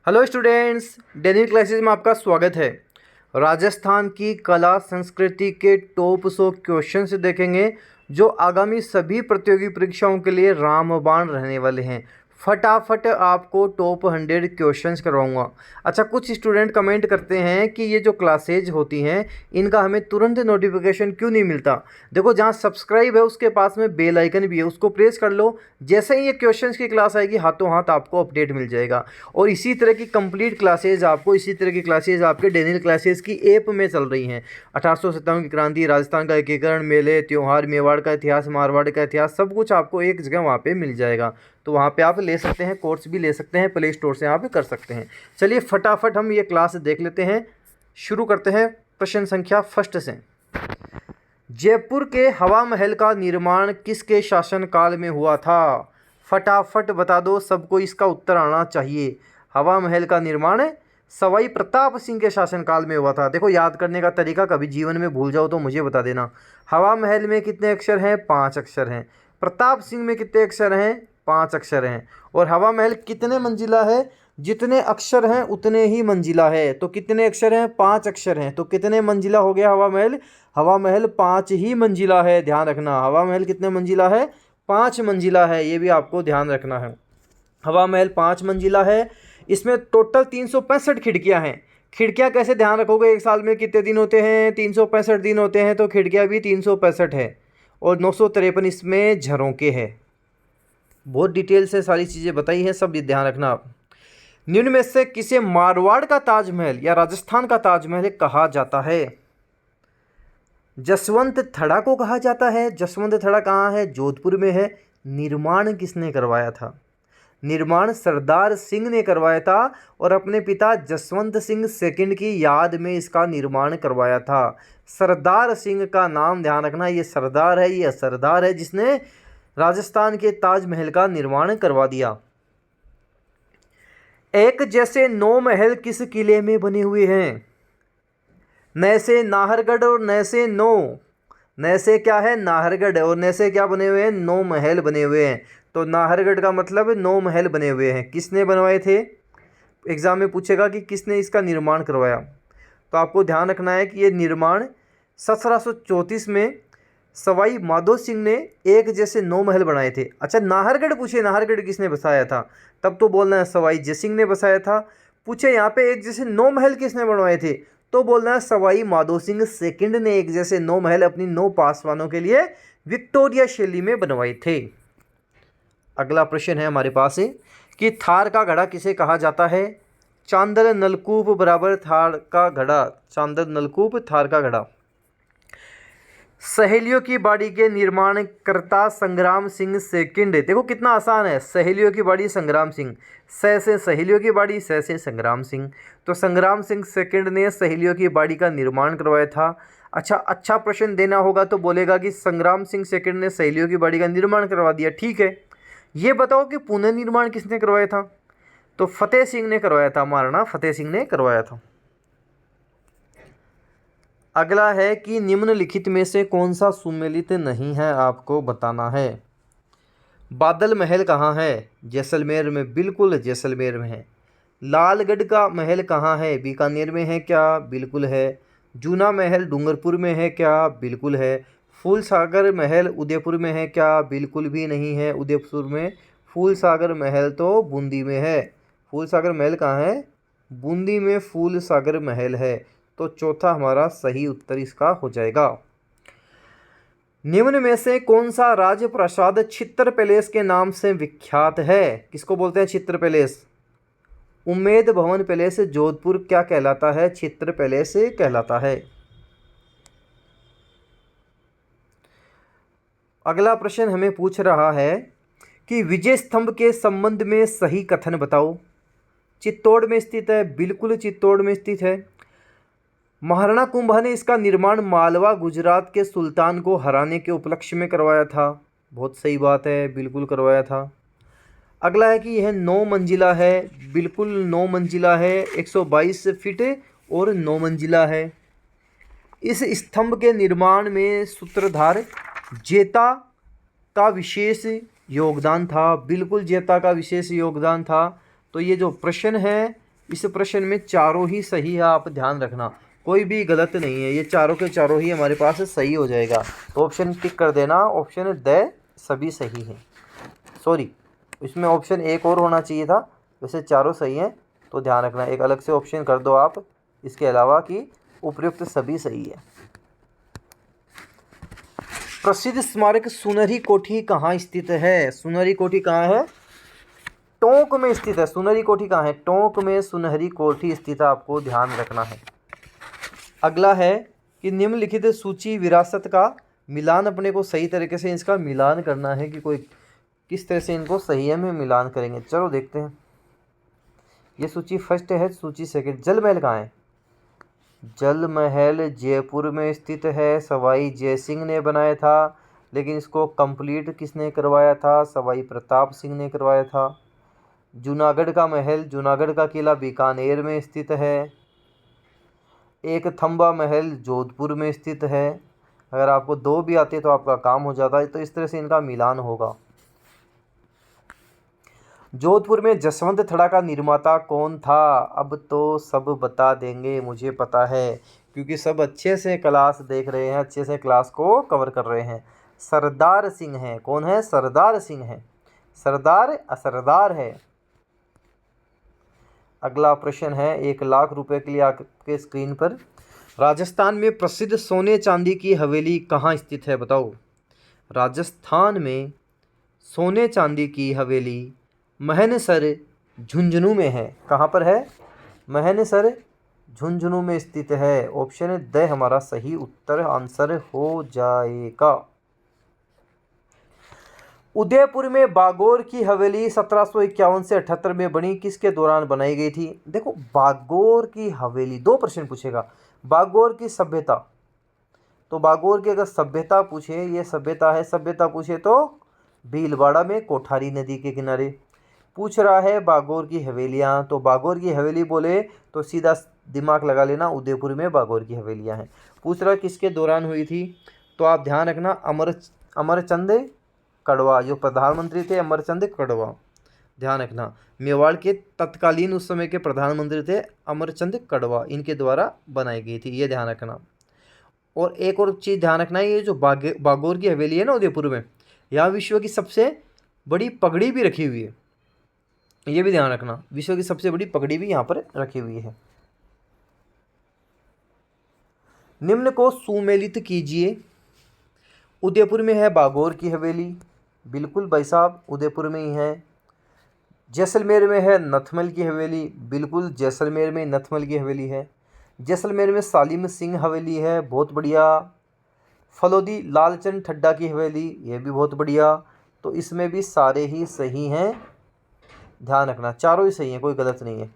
Hello students, daily classes में आपका स्वागत है। राजस्थान की कला संस्कृति के टॉप 100 क्वेश्चन से देखेंगे जो आगामी सभी प्रतियोगी परीक्षाओं के लिए रामबाण रहने वाले हैं। फटाफट आपको टॉप 100 क्वेश्चंस करवाऊंगा। अच्छा, कुछ स्टूडेंट कमेंट करते हैं कि ये जो क्लासेज होती हैं इनका हमें तुरंत नोटिफिकेशन क्यों नहीं मिलता। देखो, जहाँ सब्सक्राइब है उसके पास में बेल आइकन भी है, उसको प्रेस कर लो। जैसे ही ये क्वेश्चंस की क्लास आएगी हाथों हाथ आपको अपडेट मिल जाएगा। और इसी तरह की कंप्लीट क्लासेज आपके डेनियल क्लासेज की ऐप में चल रही हैं। 1857 की क्रांति, राजस्थान का एकीकरण, मेले त्योहार, मेवाड़ का इतिहास, मारवाड़ का इतिहास, सब कुछ आपको एक जगह वहाँ पे मिल जाएगा। तो वहाँ पे आप ले सकते हैं, कोर्स भी ले सकते हैं, प्ले स्टोर से आप कर सकते हैं। चलिए फटाफट हम ये क्लास देख लेते हैं। शुरू करते हैं प्रश्न संख्या फर्स्ट से। जयपुर के हवा महल का निर्माण किसके शासनकाल में हुआ था? फटाफट बता दो, सबको इसका उत्तर आना चाहिए। हवा महल का निर्माण सवाई प्रताप सिंह के शासनकाल में हुआ था। देखो, याद करने का तरीका, कभी जीवन में भूल जाओ तो मुझे बता देना। हवा महल में कितने अक्षर हैं? 5 अक्षर हैं। प्रताप सिंह में कितने अक्षर हैं? 5 अक्षर हैं। और हवा महल कितने मंजिला है? जितने अक्षर हैं उतने ही मंजिला है। तो कितने अक्षर हैं? 5 अक्षर हैं। तो कितने मंजिला हो गया हवा महल? हवा महल 5 ही मंजिला है। ध्यान रखना, हवा महल कितने मंजिला है? 5 मंजिला है। ये भी आपको ध्यान रखना है। हवा महल 5 मंजिला है। इसमें टोटल 365 खिड़कियां हैं। खिड़कियां कैसे ध्यान रखोगे? एक साल में कितने दिन होते हैं? 365 दिन होते हैं, तो खिड़कियां भी 365 है। और 953 इसमें झरोके हैं। बहुत डिटेल से सारी चीज़ें बताई हैं, सब ध्यान रखना आप। निम्न में से किसे मारवाड़ का ताजमहल या राजस्थान का ताजमहल कहा जाता है? जसवंत थड़ा को कहा जाता है। जसवंत थड़ा कहाँ है? जोधपुर में है। निर्माण किसने करवाया था? निर्माण सरदार सिंह ने करवाया था और अपने पिता जसवंत सिंह सेकंड की याद में इसका निर्माण करवाया था। सरदार सिंह का नाम ध्यान रखना, ये सरदार है, ये सरदार है जिसने राजस्थान के ताजमहल का निर्माण करवा दिया। एक जैसे 9 महल किस किले में बने हुए हैं? न से नाहरगढ़ और न से नौ। न से क्या है? नाहरगढ़। और न से क्या बने हुए हैं? 9 महल बने हुए हैं। तो नाहरगढ़ का मतलब 9 महल बने हुए हैं। किसने बनवाए थे? एग्जाम में पूछेगा कि किसने इसका निर्माण करवाया। तो आपको ध्यान रखना है कि ये निर्माण 1734 में सवाई माधो सिंह ने एक जैसे 9 महल बनाए थे। अच्छा, नाहरगढ़ पूछे, नाहरगढ़ किसने बसाया था? तब तो बोलना है सवाई जय सिंह ने बसाया था। पूछे यहाँ पे एक जैसे 9 महल किसने बनवाए थे, तो बोलना है सवाई माधो सिंह सेकंड ने एक जैसे 9 महल अपनी 9 पासवानों के लिए विक्टोरिया शैली में बनवाए थे। अगला प्रश्न है हमारे पास है कि थार का घड़ा किसे कहा जाता है? चांदर नलकूप बराबर थार का घड़ा। चांदर नलकूप, थार का घड़ा। सहेलियों की बाड़ी के निर्माण कर्ता संग्राम सिंह सेकंड। देखो कितना आसान है। सहेलियों की बाड़ी संग्राम सिंह, स से सहेलियों की बाड़ी, स से संग्राम सिंह। तो संग्राम सिंह सेकंड ने सहेलियों की बाड़ी का निर्माण करवाया था। अच्छा प्रश्न देना होगा तो बोलेगा कि संग्राम सिंह सेकंड ने सहेलियों की बाड़ी का निर्माण करवा दिया। ठीक है, ये बताओ कि पुनर्निर्माण किसने करवाया था? तो फतेह सिंह ने करवाया था। महाराणा फतेह सिंह ने करवाया था। अगला है कि निम्नलिखित में से कौन सा सुमेलित नहीं है, आपको बताना है। बादल महल कहाँ है? जैसलमेर में। बिल्कुल जैसलमेर में है। लालगढ़ का महल कहाँ है? बीकानेर में है क्या? बिल्कुल है। जूना महल डूंगरपुर में है क्या? बिल्कुल है। फूलसागर महल उदयपुर में है क्या? बिल्कुल भी नहीं है उदयपुर में। फूलसागर महल तो बूंदी में है। फूलसागर महल कहाँ है? बूंदी में फूलसागर महल है। तो चौथा हमारा सही उत्तर इसका हो जाएगा। निम्न में से कौन सा राजप्रासाद चित्र पैलेस के नाम से विख्यात है? किसको बोलते हैं चित्र पैलेस? उम्मेद भवन पैलेस जोधपुर क्या कहलाता है? चित्र पैलेस कहलाता है। अगला प्रश्न हमें पूछ रहा है कि विजय स्तंभ के संबंध में सही कथन बताओ। चित्तौड़ में स्थित है। बिल्कुल चित्तौड़ में स्थित है। महाराणा कुंभा ने इसका निर्माण मालवा गुजरात के सुल्तान को हराने के उपलक्ष्य में करवाया था। बहुत सही बात है, बिल्कुल करवाया था। अगला है कि यह 9 मंजिला है। बिल्कुल 9 मंजिला है। 122 फीट और 9 मंजिला है। इस स्तंभ के निर्माण में सूत्रधार जेता का विशेष योगदान था। बिल्कुल जेता का विशेष योगदान था। तो ये जो प्रश्न है इस प्रश्न में चारों ही सही है, आप ध्यान रखना, कोई भी गलत नहीं है, ये चारों के चारों ही हमारे पास सही हो जाएगा। तो ऑप्शन टिक कर देना, ऑप्शन द सभी सही हैं। सॉरी, इसमें ऑप्शन एक और होना चाहिए था, वैसे चारों सही हैं, तो ध्यान रखना, एक अलग से ऑप्शन कर दो आप इसके अलावा कि उपयुक्त सभी सही है। प्रसिद्ध स्मारक सुनहरी कोठी कहाँ स्थित है? सुनहरी कोठी कहाँ है? टोंक में स्थित है। सुनहरी कोठी कहाँ है? टोंक में सुनहरी कोठी स्थित है, आपको ध्यान रखना है। अगला है कि निम्नलिखित सूची विरासत का मिलान, अपने को सही तरीके से इसका मिलान करना है कि कोई किस तरह से इनको सही में मिलान करेंगे। चलो देखते हैं। ये सूची फर्स्ट है, सूची सेकंड। जल महल कहाँ है? जल महल जयपुर में स्थित है, सवाई जयसिंह ने बनाया था, लेकिन इसको कंप्लीट किसने करवाया था? सवाई प्रताप सिंह ने करवाया था। जूनागढ़ का महल, जूनागढ़ का किला बीकानेर में स्थित है। एक थंबा महल जोधपुर में स्थित है। अगर आपको दो भी आते तो आपका काम हो जाता है, तो इस तरह से इनका मिलान होगा। जोधपुर में जसवंत थड़ा का निर्माता कौन था? अब तो सब बता देंगे, मुझे पता है, क्योंकि सब अच्छे से क्लास देख रहे हैं, अच्छे से क्लास को कवर कर रहे हैं। सरदार सिंह है। कौन है? सरदार सिंह है। सरदार असरदार है। अगला प्रश्न है 1,00,000 रुपए के लिए आपके स्क्रीन पर। राजस्थान में प्रसिद्ध सोने चांदी की हवेली कहाँ स्थित है? बताओ। राजस्थान में सोने चांदी की हवेली महनसर झुंझुनू में है। कहाँ पर है? महनसर झुंझुनू में स्थित है। ऑप्शन द हमारा सही उत्तर आंसर हो जाएगा। उदयपुर में बागोर की हवेली 1751 से 78 में बनी, किसके दौरान बनाई गई थी? देखो, बागोर की हवेली, दो प्रश्न पूछेगा। बागोर की सभ्यता, तो बागोर की अगर सभ्यता पूछे, ये सभ्यता है, सभ्यता पूछे तो भीलवाड़ा में कोठारी नदी के किनारे। पूछ रहा है बागोर की हवेलियाँ, तो बागोर की हवेली बोले तो सीधा दिमाग लगा लेना, उदयपुर में बागोर की हवेलियाँ हैं। पूछ रहा किसके दौरान हुई थी, तो आप ध्यान रखना, अमरचंद कड़वा, जो प्रधानमंत्री थे अमरचंद कड़वा, ध्यान रखना। मेवाड़ के तत्कालीन उस समय के प्रधानमंत्री थे अमरचंद कड़वा, इनके द्वारा बनाई गई थी, ये ध्यान रखना। और एक और चीज़ ध्यान रखना, ये जो बागोर की हवेली है ना उदयपुर में, यहाँ विश्व की सबसे बड़ी पगड़ी भी रखी हुई है, ये भी ध्यान रखना, विश्व की सबसे बड़ी पगड़ी भी यहाँ पर रखी हुई है। निम्न को सुमेलित कीजिए। उदयपुर में है बागोर की हवेली, बिल्कुल भाई साहब उदयपुर में ही है। जैसलमेर में है नथमल की हवेली, बिल्कुल जैसलमेर में नथमल की हवेली है। जैसलमेर में सालिम सिंह हवेली है, बहुत बढ़िया। फलोदी लालचंद ठड्डा की हवेली, ये भी बहुत बढ़िया। तो इसमें भी सारे ही सही हैं, ध्यान रखना, चारों ही सही हैं, कोई गलत नहीं है।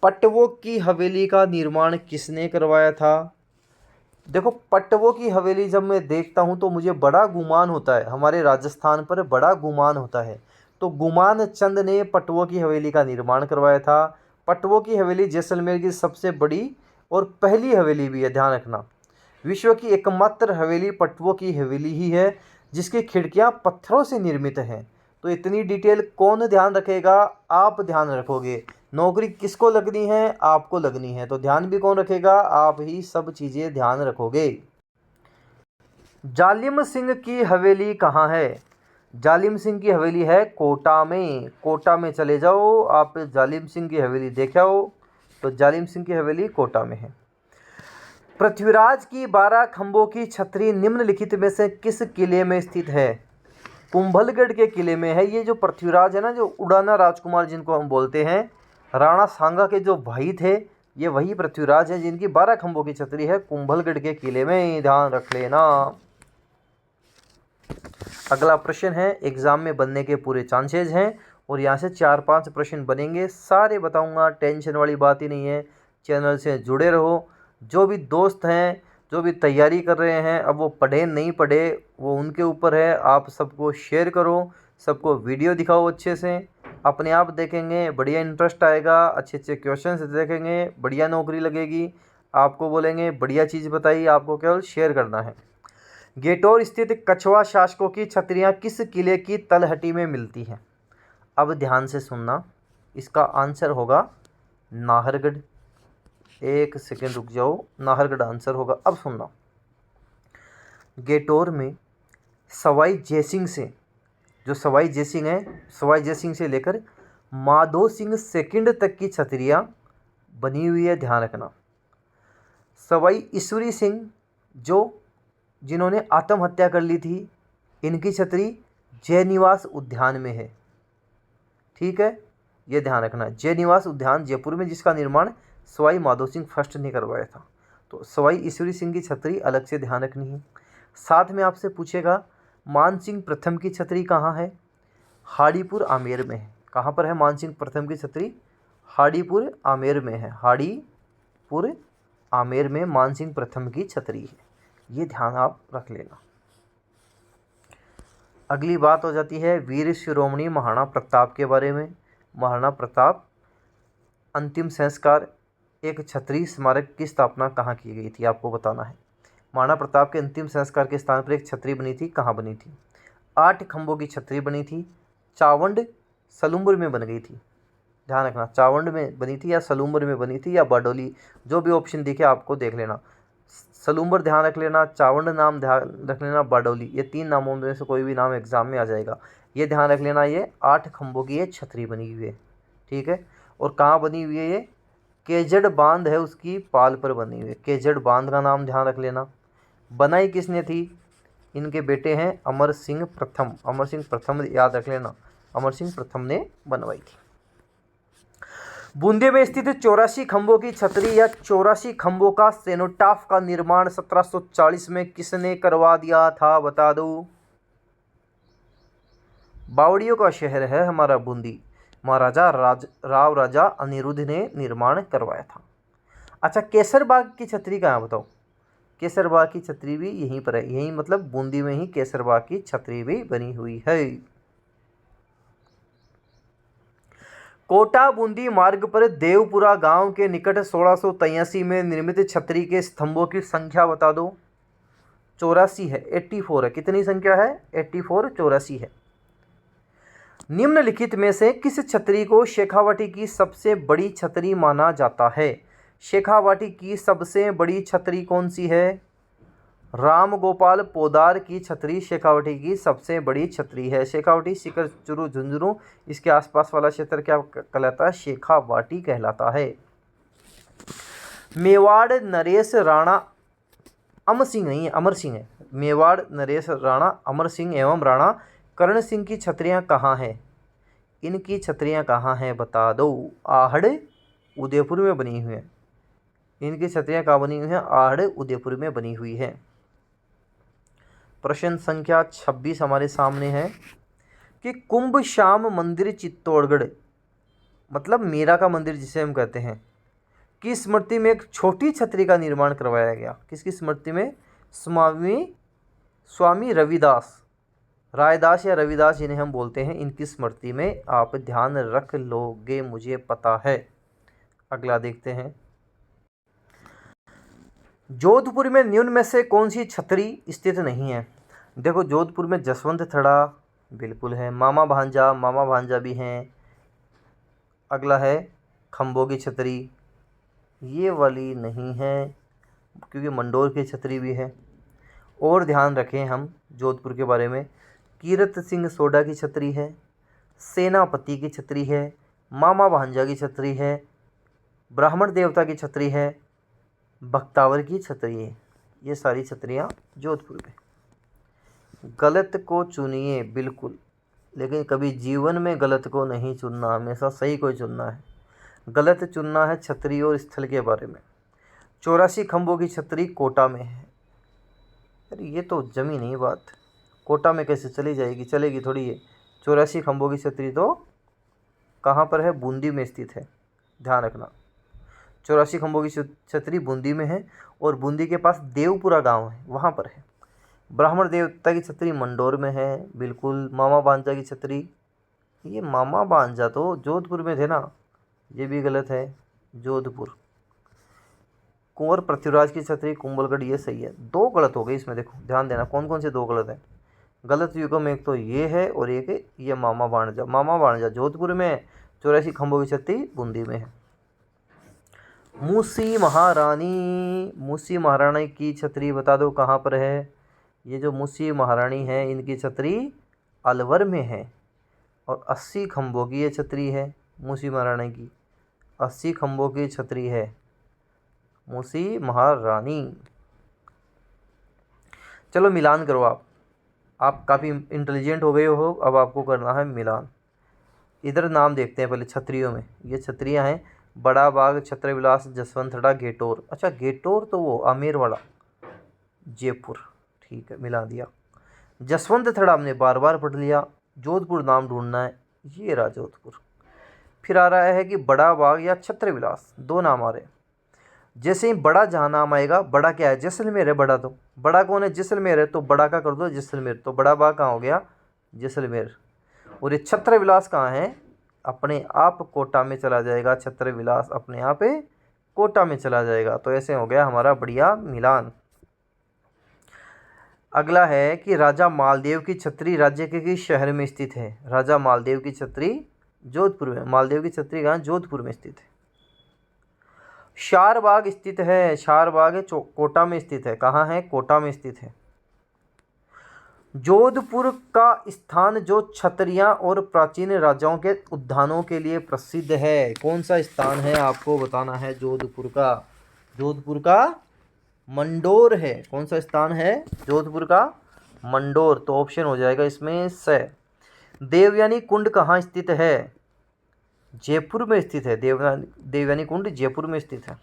पटवों की हवेली का निर्माण किसने करवाया था? देखो, पटवों की हवेली जब मैं देखता हूँ तो मुझे बड़ा गुमान होता है, हमारे राजस्थान पर बड़ा गुमान होता है। तो गुमान चंद ने पटवों की हवेली का निर्माण करवाया था। पटवों की हवेली जैसलमेर की सबसे बड़ी और पहली हवेली भी है, ध्यान रखना। विश्व की एकमात्र हवेली पटवों की हवेली ही है, जिसकी खिड़कियाँ पत्थरों से निर्मित हैं। तो इतनी डिटेल कौन ध्यान रखेगा? आप ध्यान रखोगे। नौकरी किसको लगनी है? आपको लगनी है, तो ध्यान भी कौन रखेगा? आप ही सब चीज़ें ध्यान रखोगे। जालिम सिंह की हवेली कहाँ है? जालिम सिंह की हवेली है कोटा में। कोटा में चले जाओ, आप जालिम सिंह की हवेली देख आओ, तो जालिम सिंह की हवेली कोटा में है। पृथ्वीराज की 12 खंभों की छतरी निम्नलिखित में से किस किले में स्थित है? कुंभलगढ़ के किले में है। ये जो पृथ्वीराज है ना, जो उड़ाना राजकुमार जिनको हम बोलते हैं, राणा सांगा के जो भाई थे, ये वही पृथ्वीराज है, जिनकी 12 खंभों की छतरी है कुंभलगढ़ के किले में, ध्यान रख लेना। अगला प्रश्न है, एग्जाम में बनने के पूरे चांसेज हैं और यहाँ से 4-5 प्रश्न बनेंगे, सारे बताऊंगा, टेंशन वाली बात ही नहीं है। चैनल से जुड़े रहो। जो भी दोस्त हैं, जो भी तैयारी कर रहे हैं, अब वो पढ़े नहीं पढ़े वो उनके ऊपर है। आप सबको शेयर करो, सबको वीडियो दिखाओ, अच्छे से अपने आप देखेंगे, बढ़िया इंटरेस्ट आएगा, अच्छे अच्छे क्वेश्चंस देखेंगे, बढ़िया नौकरी लगेगी। आपको बोलेंगे बढ़िया चीज़ बताइए, आपको केवल शेयर करना है। गेटौर स्थित कछवा शासकों की छतरियाँ किस किले की तलहटी में मिलती हैं? अब ध्यान से सुनना, इसका आंसर होगा नाहरगढ़। एक सेकेंड रुक जाओ, नाहरगढ़ आंसर होगा। अब सुनना, गेटोर में सवाई जयसिंह से, जो सवाई जयसिंह है, सवाई जयसिंह से लेकर माधो सिंह सेकंड तक की छतरियाँ बनी हुई है, ध्यान रखना। सवाई ईश्वरी सिंह जो जिन्होंने आत्महत्या कर ली थी, इनकी छतरी जय निवास उद्यान में है, ठीक है, ये ध्यान रखना। जय निवास उद्यान जयपुर में, जिसका निर्माण सवाई माधो सिंह फर्स्ट ने करवाया था। तो सवाई ईश्वरी सिंह की छतरी अलग से ध्यान रखनी है। साथ में आपसे पूछेगा मान सिंह प्रथम की छतरी कहाँ है? हाड़ीपुर आमेर में है। कहाँ पर है मान सिंह प्रथम की छतरी? हाड़ीपुर आमेर में है। हाड़ीपुर आमेर में मान सिंह प्रथम की छतरी है, ये ध्यान आप रख लेना। अगली बात हो जाती है वीर शिरोमणि महाराणा प्रताप के बारे में। महाराणा प्रताप अंतिम संस्कार, एक छतरी स्मारक की स्थापना कहाँ की गई थी, आपको बताना है। महाराणा प्रताप के अंतिम संस्कार के स्थान पर एक छतरी बनी थी, कहाँ बनी थी? 8 खंभों की छतरी बनी थी, चावंड सलूम्बर में बन गई थी। ध्यान रखना, चावंड में बनी थी या सलूम्बर में बनी थी या बारडोली, जो भी ऑप्शन दिखे आपको देख लेना। सलूम्बर ध्यान रख लेना, चावंड नाम ध्यान रख लेना, बारडोली, ये 3 नामों में से कोई भी नाम एग्जाम में आ जाएगा। ये ध्यान रख लेना, ये 8 खंभों की ये छतरी बनी हुई है, ठीक है। और कहाँ बनी हुई है ये? केजड़ बांध है उसकी पाल पर बनी हुई है। केजड़ बांध का नाम ध्यान रख लेना। बनाई किसने थी? इनके बेटे हैं अमर सिंह प्रथम। अमर सिंह प्रथम याद रख लेना, अमर सिंह प्रथम ने बनवाई थी। बूंदी में स्थित 84 खंभों की छतरी या 84 खंभों का सेनोटाफ का निर्माण 1740 में किसने करवा दिया था, बता दो। बावड़ियों का शहर है हमारा बूंदी, महाराजा राव राजा अनिरुद्ध ने निर्माण करवाया था। अच्छा, केसरबाग की छतरी कहाँ, बताओ। केसरबाग की छतरी भी यहीं पर है, यहीं मतलब बूंदी में ही केसरबाग की छतरी भी बनी हुई है। कोटा बूंदी मार्ग पर देवपुरा गांव के निकट 1683 में निर्मित छतरी के स्तंभों की संख्या बता दो। 84 है, 84 है। कितनी संख्या है? 84, 84 है। निम्नलिखित में से किस छतरी को शेखावाटी की सबसे बड़ी छतरी माना जाता है? शेखावाटी की सबसे बड़ी छतरी कौन सी है? राम गोपाल पोदार की छतरी शेखावाटी की सबसे बड़ी छतरी है। शेखावाटी, सिकर, चुरू, झुंझुनू, इसके आसपास वाला क्षेत्र क्या कहलाता है? शेखावाटी कहलाता है। मेवाड़ नरेश राणा अमर सिंह नहीं है, अमर सिंह है। मेवाड़ नरेश राणा अमर सिंह एवं राणा करण सिंह की छतरियाँ कहाँ हैं? इनकी छतरियाँ कहाँ हैं, बता दो। आहड़ उदयपुर में बनी हुई हैं। इनकी छतरियाँ कहाँ बनी हुई हैं? आहड़ उदयपुर में बनी हुई है। प्रश्न संख्या 26 हमारे सामने है कि कुंभ श्याम मंदिर चित्तौड़गढ़, मतलब मीरा का मंदिर जिसे हम कहते हैं, की स्मृति में एक छोटी छतरी का निर्माण करवाया गया। किसकी स्मृति में? स्वामी रविदास, रायदास या रविदास जिन्हें हम बोलते हैं, इनकी स्मृति में। आप ध्यान रख लोगे, मुझे पता है। अगला देखते हैं, जोधपुर में निम्न में से कौन सी छतरी स्थित नहीं है? देखो, जोधपुर में जसवंत थड़ा बिल्कुल है, मामा भांजा भी हैं। अगला है खंभों की छतरी, ये वाली नहीं है क्योंकि मंडोर की छतरी भी है। और ध्यान रखें हम जोधपुर के बारे में, कीरत सिंह सोडा की छतरी है, सेनापति की छतरी है, मामा भांजा की छतरी है, ब्राह्मण देवता की छतरी है, बख्तावर की छतरी है। ये सारी छतरियाँ जोधपुर में। गलत को चुनिए बिल्कुल, लेकिन कभी जीवन में गलत को नहीं चुनना, हमेशा सही को चुनना है। गलत चुनना है छतरी और स्थल के बारे में। 84 खंभों की छतरी कोटा में है। अरे ये तो जमी नहीं बात, कोटा में कैसे चली जाएगी, चलेगी थोड़ी ये। 84 खंभों की छतरी तो कहाँ पर है? बूंदी में स्थित है, ध्यान रखना। 84 खंभों की छतरी बूंदी में है और बूंदी के पास देवपुरा गांव है, वहाँ पर है। ब्राह्मण देवता की छतरी मंडोर में है, बिल्कुल। मामा भांजा की छतरी, ये मामा भांजा तो जोधपुर में थे ना, ये भी गलत है, जोधपुर। कुंवर पृथ्वीराज की छतरी कुंभलगढ़, ये सही है। 2 गलत हो गए इसमें, देखो ध्यान देना कौन कौन से 2 गलत है। गलत युगम एक तो ये है और एक है ये मामा भांजा। मामा भांजा जोधपुर में, 84 खंभों की छतरी बूंदी में है। मूसी महारानी की छतरी बता दो कहाँ पर है। ये जो मूसी महारानी है इनकी छतरी अलवर में है और 80 खंभों की ये छतरी है। मूसी महारानी की 80 खंभों की छतरी है मूसी महारानी। चलो मिलान करो आप काफ़ी इंटेलिजेंट हो गए हो, अब आपको करना है मिलान। इधर नाम देखते हैं पहले छतरियों में। ये छतरियां हैं बड़ा बाग, छत्रविलास, जसवंतथड़ा, गेटोर। अच्छा गेटोर तो वो आमेर वाला जयपुर, ठीक है मिला दिया। जसवंतथड़ा हमने बार बार पढ़ लिया। जोधपुर नाम ढूंढना है, ये रहा जोधपुर। फिर आ रहा है कि बड़ा बाग या छत्रविलास, दो नाम आ रहे हैं। जैसे ही बड़ा जहाँ नाम आएगा, बड़ा क्या है जैसलमेर है, बड़ा तो बड़ा कौन है जैसलमेर है, तो बड़ा का कर दो जैसलमेर, तो बड़ा बाग कहाँ हो गया जैसलमेर। और ये छत्रविलास कहाँ है, अपने आप कोटा में चला जाएगा। छत्रविलास अपने आप कोटा में चला जाएगा। तो ऐसे हो गया हमारा बढ़िया मिलान। अगला है कि राजा मालदेव की छतरी राज्य के किस शहर में स्थित है। राजा मालदेव की छतरी जोधपुर में। मालदेव की छतरी कहाँ, जोधपुर में स्थित है। शारबाग स्थित है, शारबाग कोटा में स्थित है। कहाँ है, कोटा में स्थित है। जोधपुर का स्थान जो छतरियां और प्राचीन राजाओं के उद्यानों के लिए प्रसिद्ध है, कौन सा स्थान है आपको बताना है जोधपुर का। जोधपुर का मंडोर है। कौन सा स्थान है जोधपुर का, मंडोर। तो ऑप्शन हो जाएगा इसमें स। देवयानी कुंड कहाँ स्थित है, जयपुर में स्थित है। देवयानी कुंड जयपुर में स्थित है।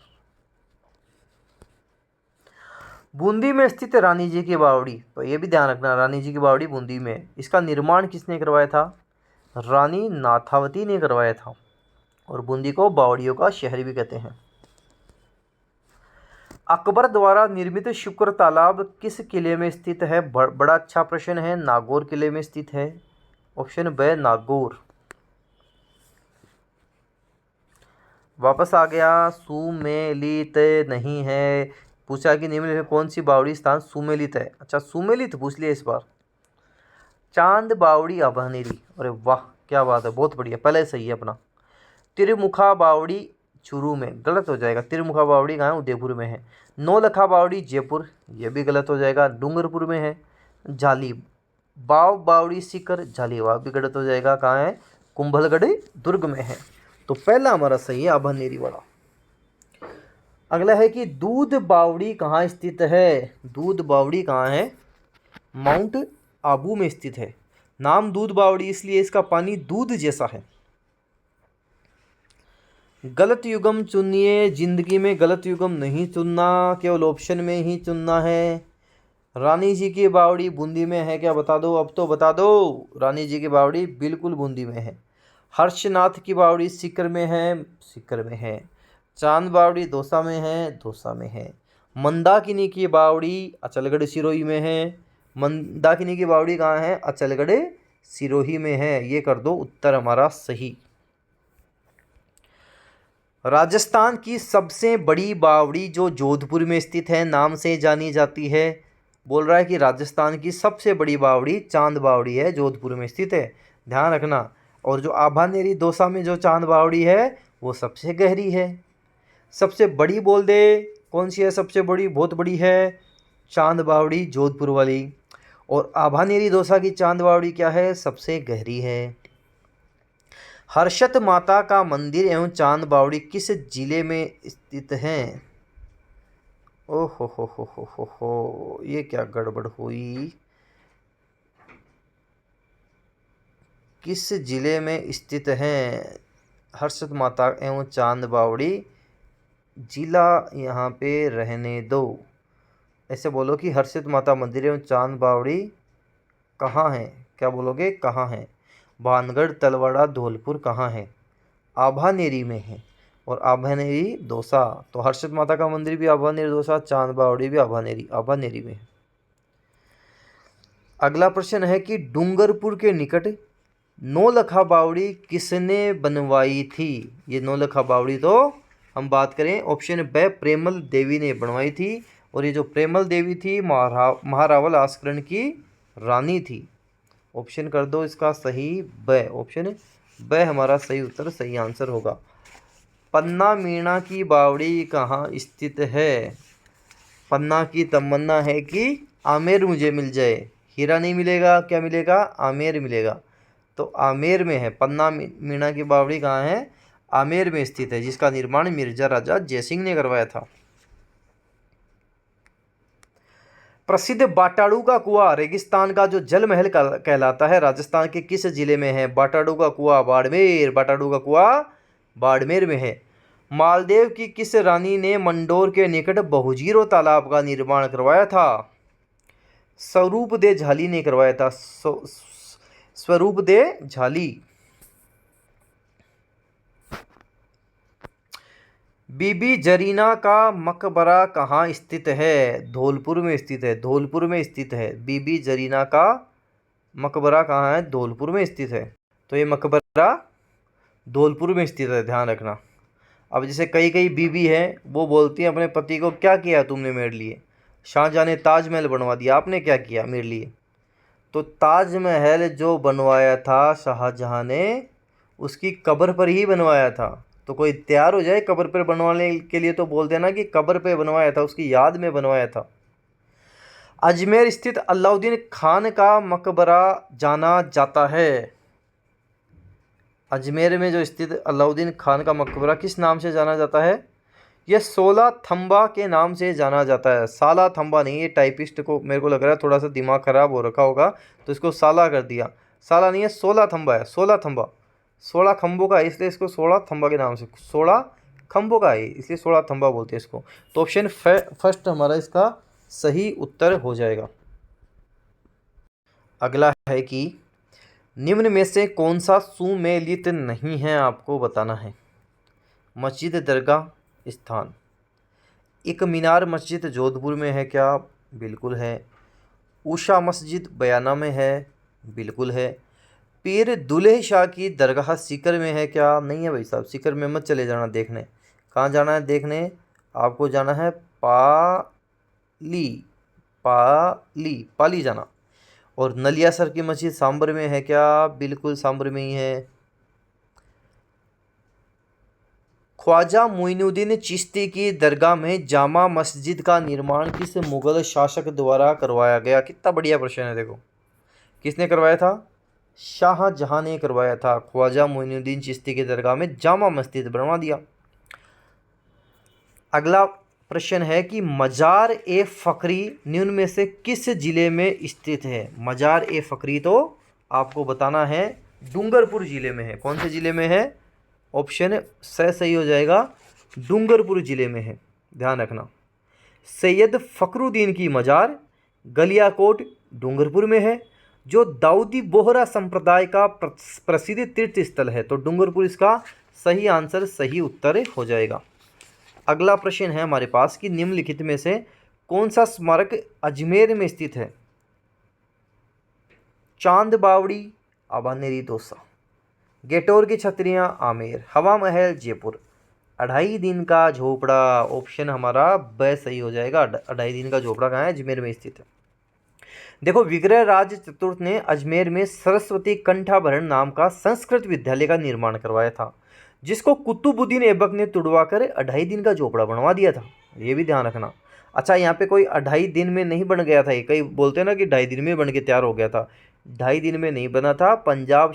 बूंदी में स्थित रानी जी की बावड़ी, तो ये भी ध्यान रखना रानी जी की बावड़ी बूंदी में। इसका निर्माण किसने करवाया था, रानी नाथावती ने करवाया था। और बूंदी को बावड़ियों का शहर भी कहते हैं। अकबर द्वारा निर्मित शुक्र तालाब किस किले में स्थित है। बड़ा अच्छा प्रश्न है। नागौर किले में स्थित है। ऑप्शन ब नागौर। वापस आ गया, सुमेलित नहीं है। पूछा कि निम्न में कौन सी बावड़ी स्थान सुमेलित है। अच्छा सुमेलित पूछ लिया इस बार। चांद बावड़ी अभानेरी, अरे वाह क्या बात है, बहुत बढ़िया, पहले सही है अपना। तिरमुखा बावड़ी चूरू में, गलत हो जाएगा। तिरमुखा बावड़ी कहाँ है, उदयपुर में है। नौलखा बावड़ी जयपुर, ये भी गलत हो जाएगा, डूंगरपुर में है। झाली बाव बावड़ी सीकर, झालीवाव भी गलत हो जाएगा, कहाँ है, कुंभलगढ़ दुर्ग में है। तो पहला हमारा सही है अभानेरी वाला। अगला है कि दूध बावड़ी कहाँ स्थित है। दूध बावड़ी कहाँ है, माउंट आबू में स्थित है। नाम दूध बावड़ी इसलिए इसका पानी दूध जैसा है। गलत युगम चुनिए, जिंदगी में गलत युगम नहीं चुनना, केवल ऑप्शन में ही चुनना है। रानी जी की बावड़ी बूंदी में है क्या, बता दो, अब तो बता दो। रानी जी की बावड़ी बिल्कुल बूंदी में है। हर्षनाथ की बावड़ी सीकर में है, सीकर में है। चांद बावड़ी दौसा में है, दौसा में है। मंदाकिनी की बावड़ी अचलगढ़ सिरोही में है। मंदाकिनी की बावड़ी कहाँ है, अचलगढ़ सिरोही में है। ये कर दो उत्तर हमारा सही। राजस्थान की सबसे बड़ी बावड़ी जो जोधपुर में स्थित है नाम से जानी जाती है। बोल रहा है कि राजस्थान की सबसे बड़ी बावड़ी चांद बावड़ी है, जोधपुर में स्थित है, ध्यान रखना। और जो आभानेरी दौसा में जो चांद बावड़ी है वो सबसे गहरी है। सबसे बड़ी बोल दे, कौन सी है सबसे बड़ी, बहुत बड़ी है चांद बावड़ी जोधपुर वाली। और आभानेरी दौसा की चांद बावड़ी क्या है, सबसे गहरी है। हर्षत माता का मंदिर एवं चांद बावड़ी किस जिले में स्थित हैं। ओहो हो, ये क्या गड़बड़ हुई। किस जिले में स्थित हैं हर्षत माता एवं चांद बावड़ी, जिला यहाँ पे रहने दो। ऐसे बोलो कि हर्षित माता मंदिर एवं चांद बावड़ी कहाँ है, क्या बोलोगे कहाँ है। भानगढ़, तलवाड़ा, धौलपुर कहाँ है, आभानेरी में है। और आभानेरी दौसा, तो हर्षित माता का मंदिर भी आभानेरी दौसा, चांद बावड़ी भी आभानेरी में है। अगला प्रश्न है कि डूंगरपुर के निकट नौलखा बावड़ी किसने बनवाई थी। ये नौलखा बावड़ी तो हम बात करें ऑप्शन ब प्रेमल देवी ने बनवाई थी। और ये जो प्रेमल देवी थी महारावल आस्करण की रानी थी। ऑप्शन कर दो इसका सही ब, ऑप्शन वह हमारा सही उत्तर, सही आंसर होगा। पन्ना मीणा की बावड़ी कहाँ स्थित है? पन्ना की तमन्ना है कि आमेर मुझे मिल जाए। हीरा नहीं मिलेगा, क्या मिलेगा? आमेर मिलेगा। तो आमेर में है। पन्ना मीणा की बावड़ी कहाँ है? आमेर में स्थित है, जिसका निर्माण मिर्जा राजा जयसिंह ने करवाया था। प्रसिद्ध बाटाड़ू का कुआं रेगिस्तान का जो जल महल कहलाता है, राजस्थान के किस जिले में है? बाटाड़ू का कुआं बाड़मेर। बाटाड़ू का कुआं बाड़मेर में है। मालदेव की किस रानी ने मंडोर के निकट बहुजीरो तालाब का निर्माण करवाया था? स्वरूप दे झाली ने करवाया था। स्वरूप दे झाली। बीबी जरीना का मकबरा कहाँ स्थित है? धौलपुर में स्थित है। धौलपुर में स्थित है। बीबी जरीना का मकबरा कहाँ है? धौलपुर में स्थित है। तो ये मकबरा धौलपुर में स्थित है, ध्यान रखना। अब जैसे कई कई बीबी हैं, वो बोलती हैं अपने पति को, क्या किया तुमने मेरे लिए? शाहजहाँ ने ताजमहल बनवा दिया, आपने क्या किया मेरे लिए? तो ताजमहल जो बनवाया था शाहजहाँ ने, उसकी कब्र पर ही बनवाया था। तो कोई तैयार हो जाए कब्र पर बनवाने के लिए तो बोल देना कि कब्र पे बनवाया था, उसकी याद में बनवाया था। अजमेर स्थित अलाउद्दीन खान का मकबरा जाना जाता है। अजमेर में जो स्थित अलाउद्दीन खान का मकबरा किस नाम से जाना जाता है? यह 16 थंबा के नाम से जाना जाता है। साला थंबा नहीं, ये टाइपिस्ट को मेरे को लग रहा है थोड़ा सा दिमाग खराब हो रखा होगा, तो इसको साला कर दिया। साला नहीं है, 16 थंबा है। 16 थंबा, 16 खंभों का है, इसलिए इसको 16 थंबा के नाम से, 16 खंभों का है इसलिए 16 थंबा बोलते हैं इसको। तो ऑप्शन फर्स्ट हमारा इसका सही उत्तर हो जाएगा। अगला है कि निम्न में से कौन सा सुमेलित नहीं है, आपको बताना है। मस्जिद, दरगाह, स्थान। एक मीनार मस्जिद जोधपुर में है क्या? बिल्कुल है। उषा मस्जिद बयाना में है? बिल्कुल है। पीर दुल्हे शाह की दरगाह सीकर में है क्या? नहीं है भाई साहब, सीकर में मत चले जाना देखने। कहाँ जाना है देखने? आपको जाना है पाली, पाली जाना। और नलियासर की मस्जिद सांबर में है क्या? बिल्कुल सांबर में ही है। ख्वाजा मोइनुद्दीन चिश्ती की दरगाह में जामा मस्जिद का निर्माण किस मुगल शासक द्वारा करवाया गया? कितना बढ़िया प्रश्न है, देखो किसने करवाया था? शाहजहां ने करवाया था। ख्वाजा मोइनुद्दीन चिश्ती की दरगाह में जामा मस्जिद बनवा दिया। अगला प्रश्न है कि मजार ए फकरी निम्न में से किस जिले में स्थित है? मजार ए फकरी तो आपको बताना है डूंगरपुर जिले में है। कौन से जिले में है? ऑप्शन सही हो जाएगा, डूंगरपुर जिले में है, ध्यान रखना। सैयद फखरुद्दीन की मजार गलियाकोट डूंगरपुर में है, जो दाऊदी बोहरा संप्रदाय का प्रसिद्ध तीर्थ स्थल है। तो डूंगरपुर इसका सही आंसर, सही उत्तर हो जाएगा। अगला प्रश्न है हमारे पास कि निम्नलिखित में से कौन सा स्मारक अजमेर में स्थित है? चांद बावड़ी अबानेरी दोसा, गेटोर की छतरियां आमेर, हवा महल जयपुर, 2.5 दिन का झोपड़ा। ऑप्शन हमारा ब सही हो जाएगा। 2.5 दिन का झोपड़ा कहाँ है? अजमेर में स्थित है। देखो, विग्रह राज चतुर्थ ने अजमेर में सरस्वती कंठाभरण नाम का संस्कृत विद्यालय का निर्माण करवाया था, जिसको कुतुबुद्दीन ऐबक ने तुड़वाकर 2.5 दिन का झोपड़ा बनवा दिया था। ये भी ध्यान रखना। अच्छा, यहाँ पे कोई 2.5 दिन में नहीं बन गया था, ये कई बोलते हैं ना कि 2.5 दिन में बन के तैयार हो गया था। 2.5 दिन में नहीं बना था। पंजाब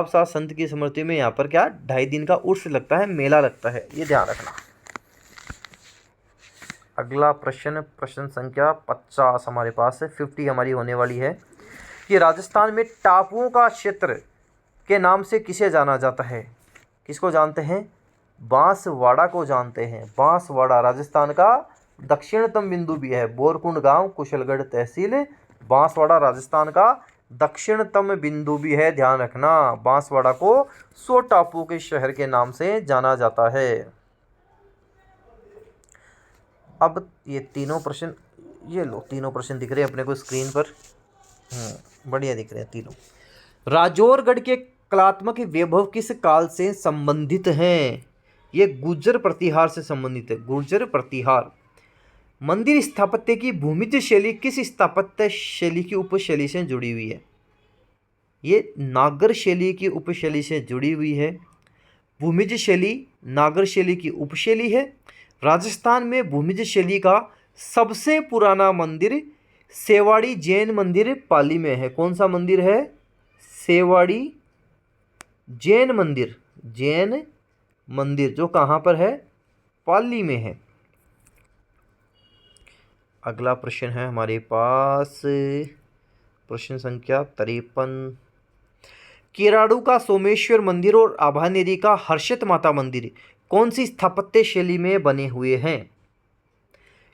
शाह संत की स्मृति में यहाँ पर क्या 2.5 दिन का उर्स लगता है, मेला लगता है, ये ध्यान रखना। अगला प्रश्न संख्या 50 हमारे पास है, 50 हमारी होने वाली है कि राजस्थान में टापुओं का क्षेत्र के नाम से किसे जाना जाता है? किसको जानते हैं? बांसवाड़ा को जानते हैं। बांसवाड़ा राजस्थान का दक्षिणतम बिंदु भी है। बोरकुंड गांव, कुशलगढ़ तहसील, बांसवाड़ा राजस्थान का दक्षिणतम बिंदु भी है, ध्यान रखना। बांसवाड़ा को 100 टापुओं के शहर के नाम से जाना जाता है। अब ये तीनों प्रश्न, ये लो तीनों प्रश्न दिख रहे हैं अपने को स्क्रीन पर, बढ़िया दिख रहे हैं तीनों। राजौरगढ़ के कलात्मक वैभव किस काल से संबंधित हैं? ये गुर्जर प्रतिहार से संबंधित है। गुर्जर प्रतिहार। मंदिर स्थापत्य की भूमिज शैली किस स्थापत्य शैली की उपशैली से जुड़ी हुई है? ये नागर शैली की उपशैली से जुड़ी हुई है। भूमिज शैली नागर शैली की उपशैली है। राजस्थान में भूमिज शैली का सबसे पुराना मंदिर सेवाड़ी जैन मंदिर पाली में है। कौन सा मंदिर है? सेवाड़ी जैन मंदिर। जैन मंदिर जो कहाँ पर है? पाली में है। अगला प्रश्न है हमारे पास प्रश्न संख्या 53। केराडू का सोमेश्वर मंदिर और आभानेरी का हर्षित माता मंदिर कौन सी स्थापत्य शैली में बने हुए हैं?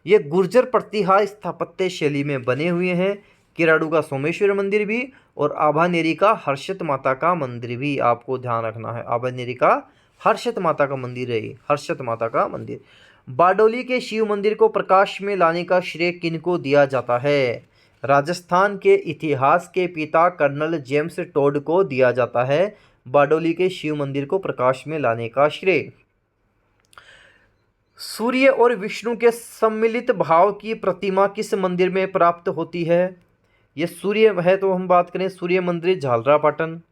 ये गुर्जर प्रतिहार स्थापत्य शैली में बने हुए हैं। केराडू का सोमेश्वर मंदिर भी और आभानेरी का हर्षित माता का मंदिर भी आपको ध्यान रखना है। आभानेरी का हर्षित माता का मंदिर है, हर्षित माता का मंदिर। बारडोली के शिव मंदिर को प्रकाश में लाने का श्रेय किनको दिया जाता है? राजस्थान के इतिहास के पिता कर्नल जेम्स टोड को दिया जाता है बारडोली के शिव मंदिर को प्रकाश में लाने का श्रेय। सूर्य और विष्णु के सम्मिलित भाव की प्रतिमा किस मंदिर में प्राप्त होती है? ये सूर्य है तो हम बात करें सूर्य मंदिर झालरापाटन।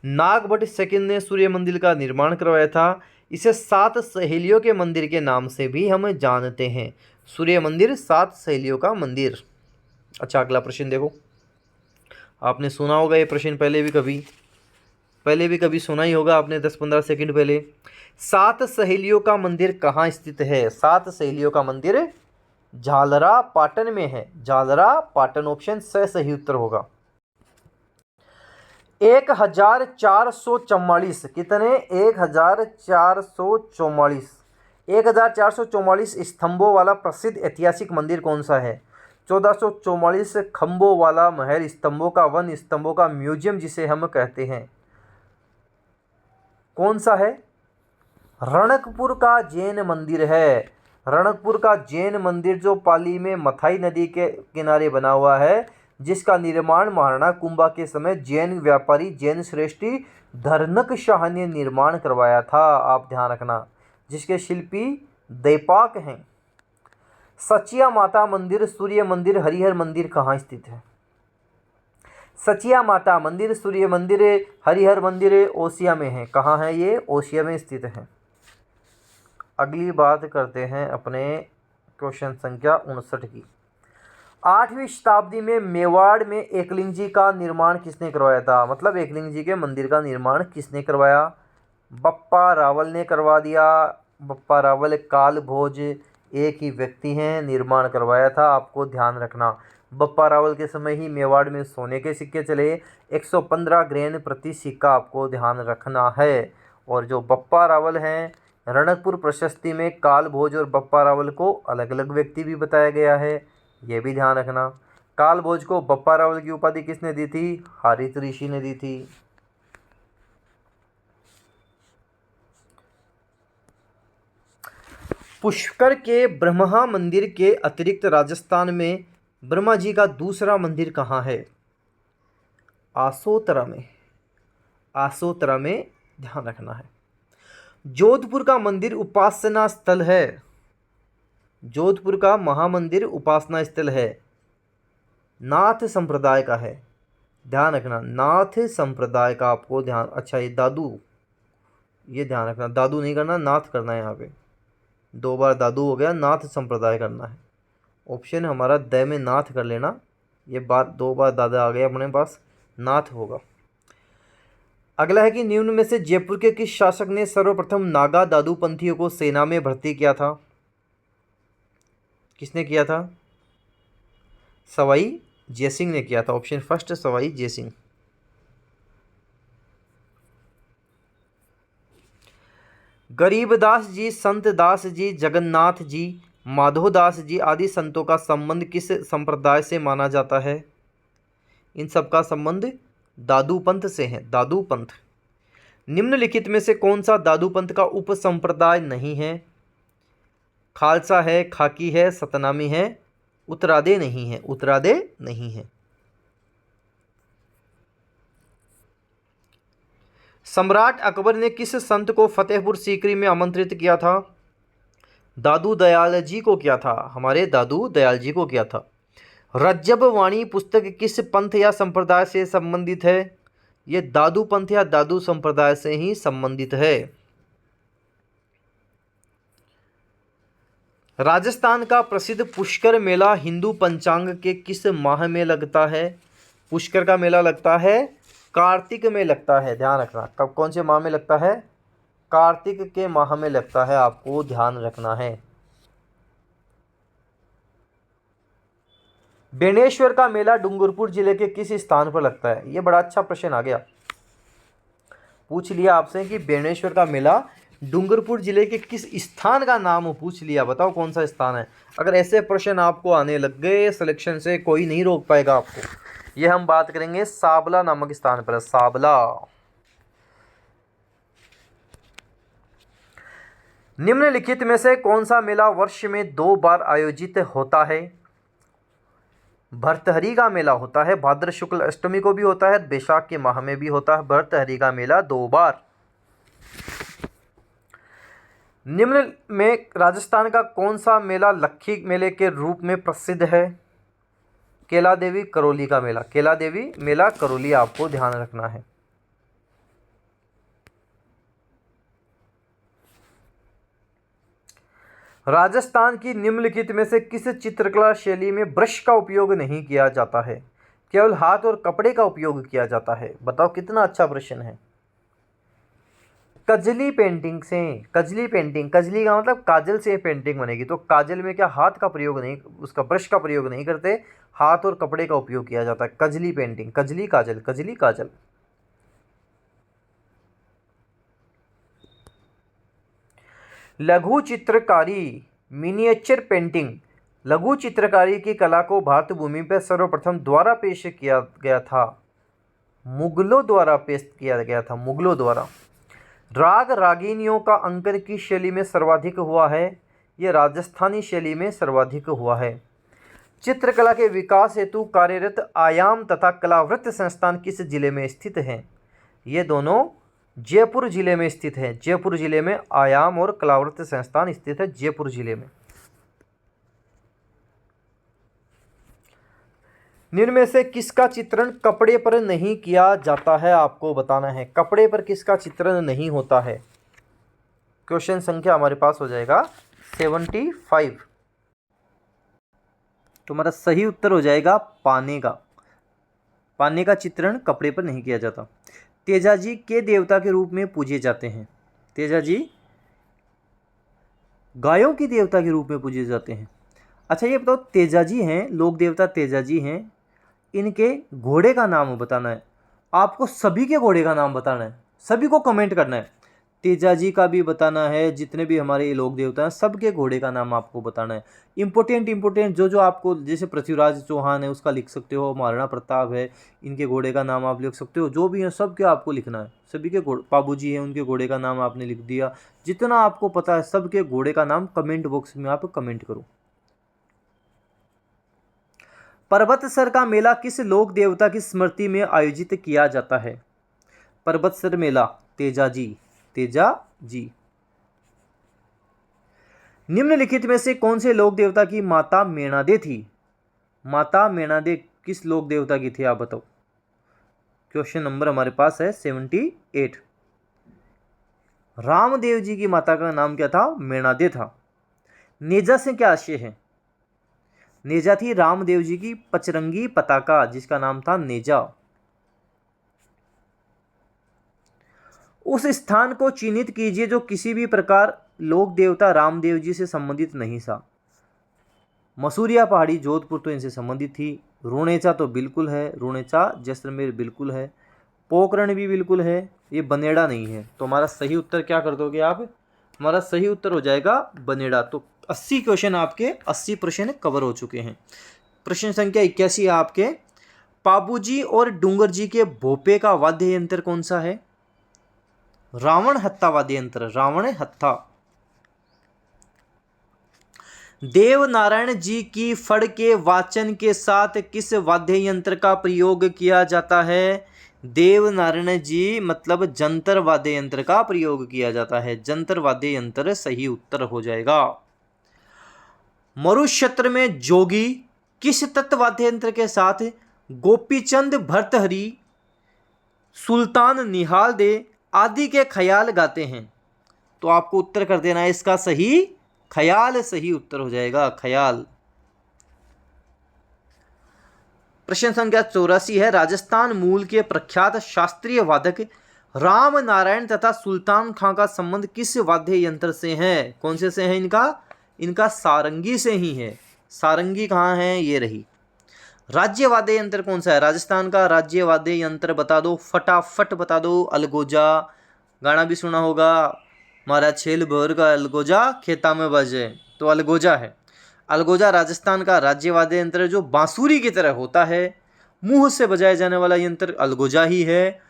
नागभट्ट सेकंड ने सूर्य मंदिर का निर्माण करवाया था। इसे 7 सहेलियों के मंदिर के नाम से भी हम जानते हैं। सूर्य मंदिर 7 सहेलियों का मंदिर। अच्छा, अगला प्रश्न देखो। आपने सुना होगा ये प्रश्न पहले भी कभी सुना ही होगा आपने 10-15 सेकंड पहले। 7 सहेलियों का मंदिर कहाँ स्थित है? 7 सहेलियों का मंदिर झालरापाटन में है। झालरापाटन ऑप्शन सही उत्तर होगा। 1444 कितने? 1444 स्तंभों वाला प्रसिद्ध ऐतिहासिक मंदिर कौन सा है? 1444 खंभों वाला महल, स्तंभों का वन, स्तंभों का म्यूजियम जिसे हम कहते हैं, कौन सा है? रणकपुर का जैन मंदिर है। रणकपुर का जैन मंदिर जो पाली में मथाई नदी के किनारे बना हुआ है, जिसका निर्माण महाराणा कुंभा के समय जैन व्यापारी जैन श्रेष्ठी धरनक शाह ने निर्माण करवाया था। आप ध्यान रखना, जिसके शिल्पी दैपाक हैं। सचिया माता मंदिर, सूर्य मंदिर, हरिहर मंदिर कहाँ स्थित है? सचिया माता मंदिर, सूर्य मंदिर, हरिहर मंदिर ओसिया में है। कहाँ है ये? ओसिया में स्थित है। अगली बात करते हैं अपने क्वेश्चन संख्या 59 की। 8वीं शताब्दी में मेवाड़ में एकलिंग जी का निर्माण किसने करवाया था? मतलब एकलिंग जी के मंदिर का निर्माण किसने करवाया? बप्पा रावल ने करवा दिया। बप्पा रावल काल भोज एक ही व्यक्ति हैं, निर्माण करवाया था। आपको ध्यान रखना, बप्पा रावल के समय ही मेवाड़ में सोने के सिक्के चले। 115 ग्रेन प्रति सिक्का आपको ध्यान रखना है। और जो बप्पा रावल हैं, रणकपुर प्रशस्ति में काल भोज और बप्पा रावल को अलग अलग व्यक्ति भी बताया गया है, ये भी ध्यान रखना। काल भोज को बप्पा रावल की उपाधि किसने दी थी? हारित ऋषि ने दी थी। पुष्कर के ब्रह्मा मंदिर के अतिरिक्त राजस्थान में ब्रह्मा जी का दूसरा मंदिर कहाँ है? आसोतरा में। आसोतरा में ध्यान रखना है। जोधपुर का मंदिर उपासना स्थल है। जोधपुर का महामंदिर उपासना स्थल है, नाथ संप्रदाय का है। ध्यान रखना, नाथ संप्रदाय का आपको ध्यान। अच्छा, ये दादू, ये ध्यान रखना, दादू नहीं करना, नाथ करना है। यहाँ पे 2 बार दादू हो गया, नाथ संप्रदाय करना है। ऑप्शन हमारा द में नाथ कर लेना, ये बार 2 बार दादा आ गया अपने पास, नाथ होगा। अगला है कि निम्न में से जयपुर के किस शासक ने सर्वप्रथम नागा दादू पंथियों को सेना में भर्ती किया था? किसने किया था? सवाई जयसिंह ने किया था। Option first Sawai Jai Singh. गरीबदास जी, संत दास जी, जगन्नाथ जी, माधोदास जी आदि संतों का संबंध किस संप्रदाय से माना जाता है? इन सब का संबंध दादू पंथ से है। दादू पंथ। निम्नलिखित में से कौन सा दादू पंथ का उप संप्रदाय नहीं है? खालसा है, खाकी है, सतनामी है, उत्तरादे नहीं है। उत्तरादे नहीं है। सम्राट अकबर ने किस संत को फतेहपुर सीकरी में आमंत्रित किया था? दादू दयाल जी को किया था। हमारे दादू दयाल जी को किया था। रज्जब वाणी पुस्तक किस पंथ या संप्रदाय से संबंधित है? ये दादू पंथ या दादू संप्रदाय से ही संबंधित है। राजस्थान का प्रसिद्ध पुष्कर मेला हिंदू पंचांग के किस माह में लगता है? पुष्कर का मेला लगता है कार्तिक में लगता है, ध्यान रखना। कब, कौन से माह में लगता है? कार्तिक के माह में लगता है, आपको ध्यान रखना है। बेणेश्वर का मेला डूंगरपुर जिले के किस स्थान पर लगता है? ये बड़ा अच्छा प्रश्न आ गया, पूछ लिया आपसे कि बेणेश्वर का मेला डूंगरपुर जिले के किस स्थान का नाम पूछ लिया, बताओ कौन सा स्थान है। अगर ऐसे प्रश्न आपको आने लग गए सिलेक्शन से, कोई नहीं रोक पाएगा आपको। ये हम बात करेंगे साबला नामक स्थान पर, साबला। निम्नलिखित में से कौन सा मेला वर्ष में 2 बार आयोजित होता है? भर्तहरी का मेला होता है, भाद्र शुक्ल अष्टमी को भी होता है, बैसाख के माह में भी होता है। भर्तहरी का मेला 2 बार। निम्न में राजस्थान का कौन सा मेला लक्खी मेले के रूप में प्रसिद्ध है? केला देवी करौली का मेला, केला देवी मेला करौली, आपको ध्यान रखना है। राजस्थान की निम्नलिखित में से किस चित्रकला शैली में ब्रश का उपयोग नहीं किया जाता है? केवल हाथ और कपड़े का उपयोग किया जाता है, बताओ कितना अच्छा प्रश्न है। कजली पेंटिंग से, कजली पेंटिंग, कजली का मतलब काजल से पेंटिंग बनेगी, तो काजल में क्या हाथ का प्रयोग नहीं, उसका ब्रश का प्रयोग नहीं करते, हाथ और कपड़े का उपयोग किया जाता है। कजली पेंटिंग, कजली काजल, कजली काजल। लघु चित्रकारी, मिनिएचर पेंटिंग, लघु चित्रकारी की कला को भारत भूमि पर सर्वप्रथम द्वारा पेश किया गया था? मुगलों द्वारा पेश किया गया था, मुगलों द्वारा। राग रागिनियों का अंकन की शैली में सर्वाधिक हुआ है? यह राजस्थानी शैली में सर्वाधिक हुआ है। चित्रकला के विकास हेतु कार्यरत आयाम तथा कलावृत्त संस्थान किस जिले में स्थित हैं? ये दोनों जयपुर जिले में स्थित है। जयपुर जिले में आयाम और कलावृत्त संस्थान स्थित है, जयपुर जिले में। निम्न में से किसका चित्रण कपड़े पर नहीं किया जाता है, आपको बताना है। कपड़े पर किसका चित्रण नहीं होता है? क्वेश्चन संख्या हमारे पास हो जाएगा 75। तुम्हारा सही उत्तर हो जाएगा पाने का। पाने का चित्रण कपड़े पर नहीं किया जाता। तेजाजी के देवता के रूप में पूजे जाते हैं? तेजाजी गायों की देवता के रूप में पूजे जाते हैं। अच्छा ये बताओ, तेजाजी हैं, लोक देवता तेजाजी हैं, इनके घोड़े का नाम बताना है। आपको सभी के घोड़े का नाम बताना है, सभी को कमेंट करना है। तेजाजी का भी बताना है, जितने भी हमारे ये लोक देवता हैं सबके घोड़े का नाम आपको बताना है। इंपॉर्टेंट जो आपको, जैसे पृथ्वीराज चौहान है उसका लिख सकते हो, महाराणा प्रताप है इनके घोड़े का नाम आप लिख सकते हो, जो भी है सब के आपको लिखना है। सभी के घोड़े, बाबू जी हैं उनके घोड़े का नाम आपने लिख दिया। जितना आपको पता है सबके घोड़े का नाम कमेंट बॉक्स में आप कमेंट करो। पर्वतसर का मेला किस लोक देवता की स्मृति में आयोजित किया जाता है? पर्वतसर मेला तेजाजी, तेजाजी। निम्नलिखित में से कौन से लोक देवता की माता मेणादे थी? माता मेणादे किस लोक देवता की थी, आप बताओ। क्वेश्चन नंबर हमारे पास है 78। रामदेव जी की माता का नाम क्या था? मेणादे था। नेजा से क्या आशय है? नेजा थी रामदेव जी की पचरंगी पताका, जिसका नाम था नेजा। उस स्थान को चिन्हित कीजिए जो किसी भी प्रकार लोक देवता रामदेव जी से संबंधित नहीं था। मसूरिया पहाड़ी जोधपुर तो इनसे संबंधित थी। रुणेचा तो बिल्कुल है, रुणेचा जैसलमेर बिल्कुल है। पोखरण भी बिल्कुल है, ये बनेड़ा नहीं है। तो हमारा सही उत्तर क्या कर दोगे आप? हमारा सही उत्तर हो जाएगा बनेड़ा। तो 80 क्वेश्चन आपके, 80 प्रश्न कवर हो चुके हैं। प्रश्न संख्या 81 आपके, पाबूजी और डूंगर जी के भोपे का वाद्य यंत्र कौन सा है? रावण हत्था वाद्य यंत्र, रावण हत्था। देव नारायण जी की फड़ के वाचन के साथ किस वाद्य यंत्र का प्रयोग किया जाता है? देव नारायण जी मतलब जंतर वाद्य यंत्र का प्रयोग किया जाता है। जंतर वाद्य यंत्र सही उत्तर हो जाएगा। मरुक्षेत्र में जोगी किस तत्व वाद्य यंत्र के साथ गोपीचंद भर्तहरी सुल्तान निहाल दे आदि के ख्याल गाते हैं। तो आपको उत्तर कर देना है इसका सही, ख्याल सही उत्तर हो जाएगा, ख्याल। प्रश्न संख्या 84 है, राजस्थान मूल के प्रख्यात शास्त्रीय वादक राम नारायण तथा सुल्तान खां का संबंध किस वाद्य यंत्र से है? कौन से है इनका सारंगी से ही है। सारंगी कहाँ है? ये रही। राज्य वाद्य यंत्र कौन सा है? राजस्थान का राज्य वाद्य यंत्र बता दो, फटाफट बता दो। अलगोजा, गाना भी सुना होगा, मारा छेल भोर का अलगोजा खेता में बजे, तो अलगोजा है। अलगोजा राजस्थान का राज्य वाद्य यंत्र जो बांसुरी की तरह होता है, मुंह से बजाया जाने वाला यंत्र अलगोजा ही है,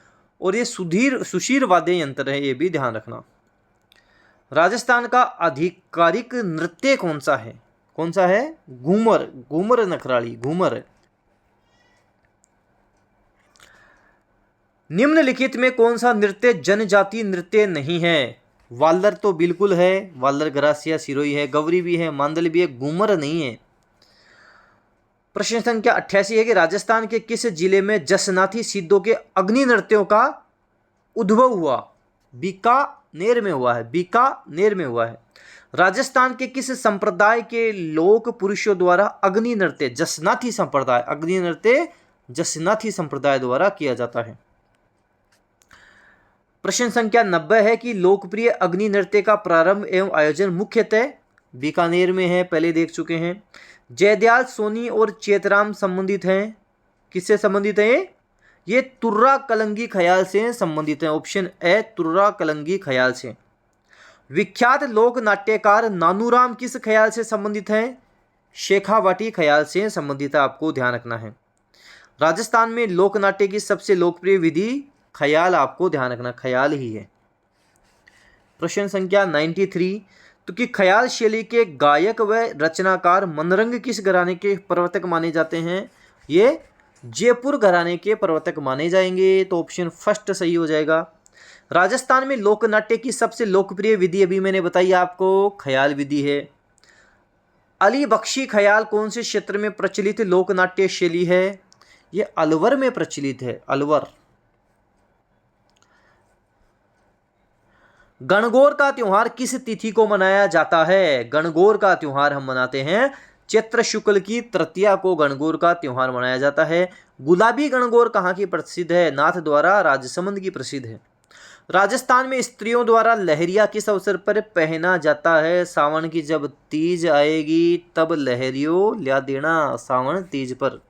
और ये सुशीर वाद्य यंत्र है, ये भी ध्यान रखना। राजस्थान का आधिकारिक नृत्य कौन सा है? कौन सा है? घूमर, घूमर नखराली, घूमर। निम्नलिखित में कौन सा नृत्य जनजाति नृत्य नहीं है? वाल्लर तो बिल्कुल है, वाल्लर ग्रासिया सिरोही है, गवरी भी है, मांदल भी है, घूमर नहीं है। प्रश्न संख्या 88 है कि राजस्थान के किस जिले में जसनाथी सिद्धों के अग्नि नृत्यों का उद्भव हुआ? बीकानेर में हुआ है, बीकानेर में हुआ है। राजस्थान के किस संप्रदाय के लोक पुरुषों द्वारा अग्नि नृत्य, जसनाथी संप्रदाय, अग्नि नृत्य जसनाथी संप्रदाय द्वारा किया जाता है। प्रश्न संख्या 90 है कि लोकप्रिय अग्नि नृत्य का प्रारंभ एवं आयोजन मुख्यतः बीकानेर में है, पहले देख चुके हैं। जयदयाल सोनी और चेतराम संबंधित हैं, किससे संबंधित है? ये तुर्रा कलंगी ख्याल से संबंधित है। ऑप्शन ए तुर्रा कलंगी ख्याल से। विख्यात लोक नाट्यकार नानूराम किस ख्याल से संबंधित है? शेखावाटी ख्याल से संबंधित है, आपको ध्यान रखना है। राजस्थान में लोक नाट्य की सबसे लोकप्रिय विधि ख्याल, आपको ध्यान रखना, ख्याल ही है। प्रश्न संख्या 93, तो कि ख्याल शैली के गायक व रचनाकार मनरंग किस घराने के प्रवर्तक माने जाते हैं? ये जयपुर घराने के प्रवर्तक माने जाएंगे, तो ऑप्शन फर्स्ट सही हो जाएगा। राजस्थान में लोक नाट्य की सबसे लोकप्रिय विधि अभी मैंने बताई आपको, ख्याल विधि है। अली बख्शी ख्याल कौन से क्षेत्र में प्रचलित लोक नाट्य शैली है? ये अलवर में प्रचलित है, अलवर। गणगौर का त्योहार किस तिथि को मनाया जाता है? गणगौर का त्योहार हम मनाते हैं चैत्र शुक्ल की तृतीया को, गणगौर का त्योहार मनाया जाता है। गुलाबी गणगौर कहाँ की प्रसिद्ध है? नाथद्वारा राजसमंद की प्रसिद्ध है। राजस्थान में स्त्रियों द्वारा लहरिया किस अवसर पर पहना जाता है? सावन की जब तीज आएगी तब लहरियो ल्या देना, सावन तीज पर।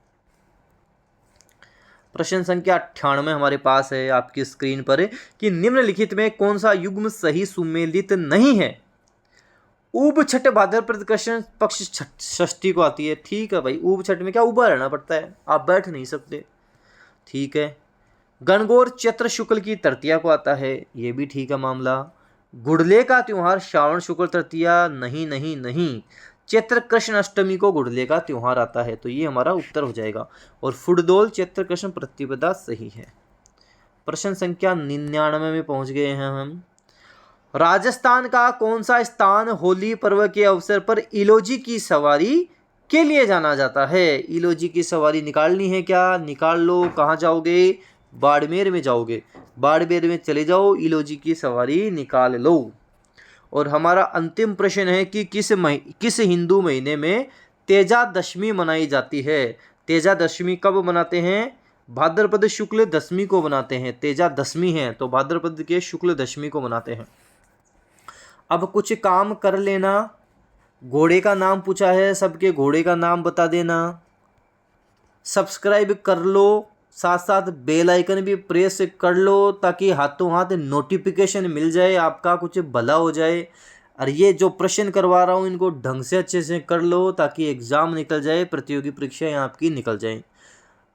प्रश्न संख्या 98 हमारे पास है आपकी स्क्रीन पर कि निम्नलिखित में कौन सा युग्म सही सुमेलित नहीं है? ऊब छठ भाद्रपद कृष्ण पक्ष षष्ठी को आती है, ठीक है भाई। ऊब छठ में क्या उबा रहना पड़ता है, आप बैठ नहीं सकते, ठीक है। गणगौर चैत्र शुक्ल की तृतीया को आता है, ये भी ठीक है मामला। गुड़ले का त्योहार श्रावण शुक्ल तृतीया, नहीं नहीं नहीं, चैत्र कृष्ण अष्टमी को गुड़ले का त्योहार आता है, तो ये हमारा उत्तर हो जाएगा। और फुटदौल चैत्र कृष्ण प्रतिपदा सही है। प्रश्न संख्या 99 में पहुंच गए हैं हम। राजस्थान का कौन सा स्थान होली पर्व के अवसर पर इलोजी की सवारी के लिए जाना जाता है? इलोजी की सवारी निकालनी है क्या? निकाल लो। कहाँ जाओगे? बाड़मेर में जाओगे, बाड़मेर में चले जाओ, इलोजी की सवारी निकाल लो। और हमारा अंतिम प्रश्न है कि किस हिंदू महीने में तेजा दशमी मनाई जाती है? तेजा दशमी कब मनाते हैं? भाद्रपद शुक्ल दशमी को मनाते हैं। तेजा दशमी है तो भाद्रपद के शुक्ल दशमी को मनाते हैं। अब कुछ काम कर लेना, घोड़े का नाम पूछा है, सबके घोड़े का नाम बता देना, सब्सक्राइब कर लो, साथ साथ बेल आइकन भी प्रेस कर लो ताकि हाथों हाथ नोटिफिकेशन मिल जाए, आपका कुछ भला हो जाए। और ये जो प्रश्न करवा रहा हूँ इनको ढंग से अच्छे से कर लो ताकि एग्ज़ाम निकल जाए, प्रतियोगी परीक्षाएं आपकी निकल जाएं।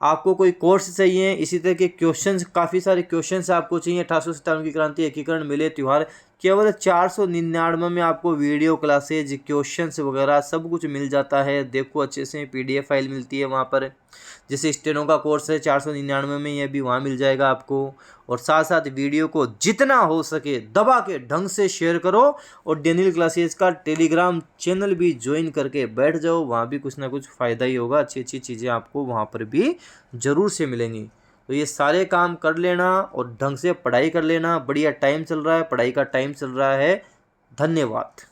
आपको कोई कोर्स चाहिए, इसी तरह के क्वेश्चंस, काफ़ी सारे क्वेश्चंस आपको चाहिए। 1857 की क्रांति, एकीकरण, मेले, त्यौहार, केवल 499 में आपको वीडियो क्लासेज, क्वेश्चंस वगैरह सब कुछ मिल जाता है। देखो अच्छे से PDF फाइल मिलती है वहाँ पर। जैसे स्टेनो का कोर्स है 499 में, यह भी वहाँ मिल जाएगा आपको। और साथ साथ वीडियो को जितना हो सके दबा के ढंग से शेयर करो। और डेनियल क्लासेज का टेलीग्राम चैनल भी ज्वाइन करके बैठ जाओ, वहाँ भी कुछ ना कुछ फ़ायदा ही होगा। अच्छी अच्छी चीज़ें आपको वहाँ पर भी ज़रूर से मिलेंगी। तो ये सारे काम कर लेना और ढंग से पढ़ाई कर लेना। बढ़िया टाइम चल रहा है, पढ़ाई का टाइम चल रहा है। धन्यवाद।